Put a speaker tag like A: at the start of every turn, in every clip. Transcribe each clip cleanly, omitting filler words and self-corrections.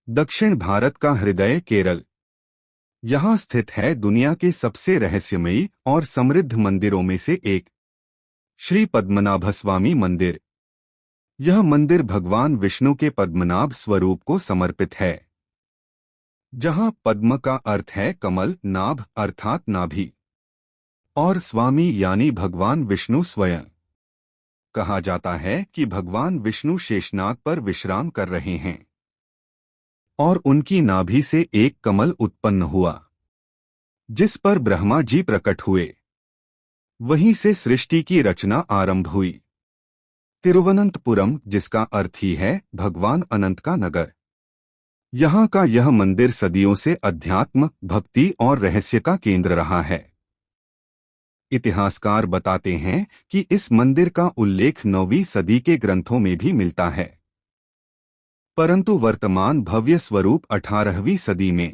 A: दक्षिण भारत का हृदय केरल। यहाँ स्थित है दुनिया के सबसे रहस्यमयी और समृद्ध मंदिरों में से एक, श्री पद्मनाभस्वामी मंदिर। यह मंदिर भगवान विष्णु के पद्मनाभ स्वरूप को समर्पित है, जहाँ पद्म का अर्थ है कमल, नाभ अर्थात नाभि, और स्वामी यानी भगवान विष्णु स्वयं। कहा जाता है कि भगवान विष्णु शेषनाग पर विश्राम कर रहे हैं और उनकी नाभि से एक कमल उत्पन्न हुआ, जिस पर ब्रह्मा जी प्रकट हुए। वहीं से सृष्टि की रचना आरंभ हुई। तिरुवनंतपुरम, जिसका अर्थ ही है भगवान अनंत का नगर, यहाँ का यह मंदिर सदियों से अध्यात्म, भक्ति और रहस्य का केंद्र रहा है। इतिहासकार बताते हैं कि इस मंदिर का उल्लेख 9वीं सदी के ग्रंथों में भी मिलता है, परंतु वर्तमान भव्य स्वरूप 18वीं सदी में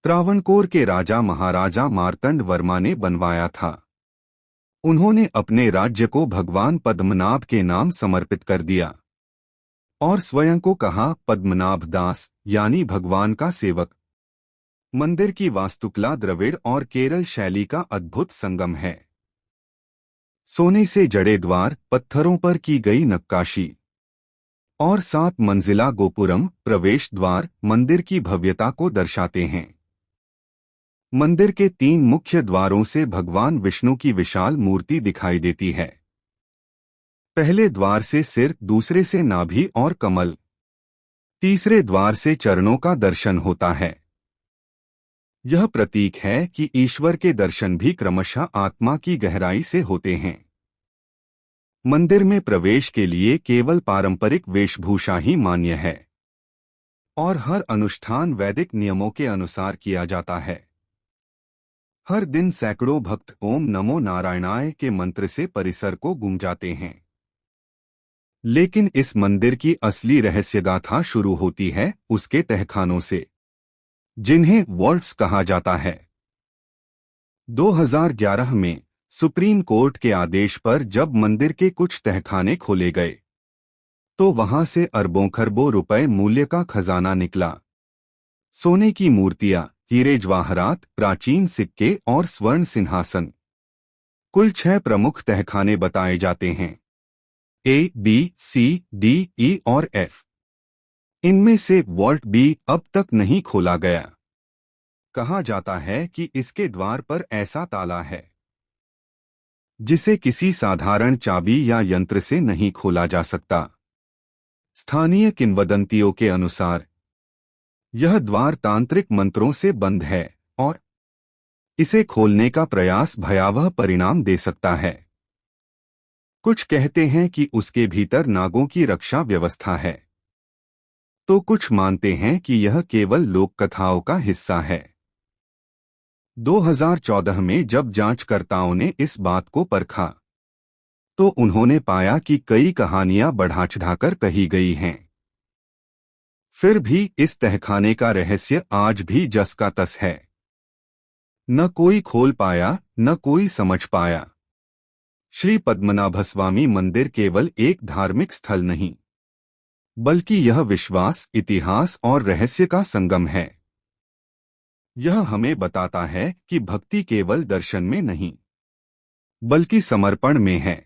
A: त्रावणकोर के राजा महाराजा मार्तंड वर्मा ने बनवाया था। उन्होंने अपने राज्य को भगवान पद्मनाभ के नाम समर्पित कर दिया और स्वयं को कहा पद्मनाभ दास, यानी भगवान का सेवक। मंदिर की वास्तुकला द्रविड़ और केरल शैली का अद्भुत संगम है। सोने से जड़े द्वार, पत्थरों पर की गई नक्काशी और 7 मंजिला गोपुरम प्रवेश द्वार मंदिर की भव्यता को दर्शाते हैं। मंदिर के 3 मुख्य द्वारों से भगवान विष्णु की विशाल मूर्ति दिखाई देती है। पहले द्वार से सिर, दूसरे से नाभि और कमल, तीसरे द्वार से चरणों का दर्शन होता है। यह प्रतीक है कि ईश्वर के दर्शन भी क्रमशः आत्मा की गहराई से होते हैं। मंदिर में प्रवेश के लिए केवल पारंपरिक वेशभूषा ही मान्य है और हर अनुष्ठान वैदिक नियमों के अनुसार किया जाता है। हर दिन सैकड़ों भक्त ओम नमो नारायणाय के मंत्र से परिसर को गूंजाते हैं। लेकिन इस मंदिर की असली रहस्यगाथा शुरू होती है उसके तहखानों से, जिन्हें वॉल्ट्स कहा जाता है। 2011 में सुप्रीम कोर्ट के आदेश पर जब मंदिर के कुछ तहखाने खोले गए, तो वहां से अरबों खरबों रुपए मूल्य का खजाना निकला। सोने की मूर्तियां, हीरे जवाहरात, प्राचीन सिक्के और स्वर्ण सिंहासन। कुल 6 प्रमुख तहखाने बताए जाते हैं, A, B, C, D, E और F। इनमें से वॉल्ट बी अब तक नहीं खोला गया। कहा जाता है कि इसके द्वार पर ऐसा ताला है जिसे किसी साधारण चाबी या यंत्र से नहीं खोला जा सकता। स्थानीय किंवदंतियों के अनुसार यह द्वार तांत्रिक मंत्रों से बंद है और इसे खोलने का प्रयास भयावह परिणाम दे सकता है। कुछ कहते हैं कि उसके भीतर नागों की रक्षा व्यवस्था है, तो कुछ मानते हैं कि यह केवल लोक कथाओं का हिस्सा है। 2014 में जब जांचकर्ताओं ने इस बात को परखा, तो उन्होंने पाया कि कई कहानियां बढ़ा चढ़ाकर कही गई हैं। फिर भी इस तहखाने का रहस्य आज भी जस का तस है। न कोई खोल पाया, न कोई समझ पाया। श्री पद्मनाभस्वामी मंदिर केवल एक धार्मिक स्थल नहीं, बल्कि यह विश्वास, इतिहास और रहस्य का संगम है। यह हमें बताता है कि भक्ति केवल दर्शन में नहीं, बल्कि समर्पण में है।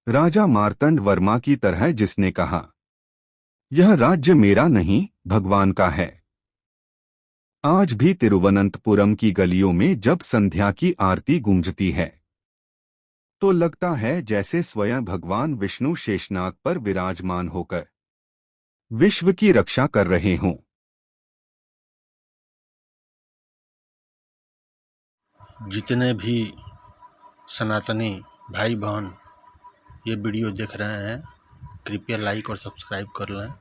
A: राजा मार्तंड वर्मा की तरह, जिसने कहा, यह राज्य मेरा नहीं, भगवान का है। आज भी तिरुवनंतपुरम की गलियों में जब संध्या की आरती गूंजती है, तो लगता है जैसे स्वयं भगवान विष्णु शेषनाग पर विराजमान होकर विश्व की रक्षा कर रहे हों।
B: जितने भी सनातनी भाई बहन ये वीडियो देख रहे हैं, कृपया लाइक और सब्सक्राइब कर लें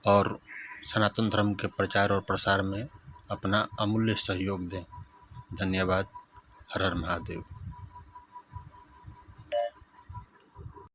B: और सनातन धर्म के प्रचार और प्रसार में अपना अमूल्य सहयोग दें। धन्यवाद। हर हर महादेव।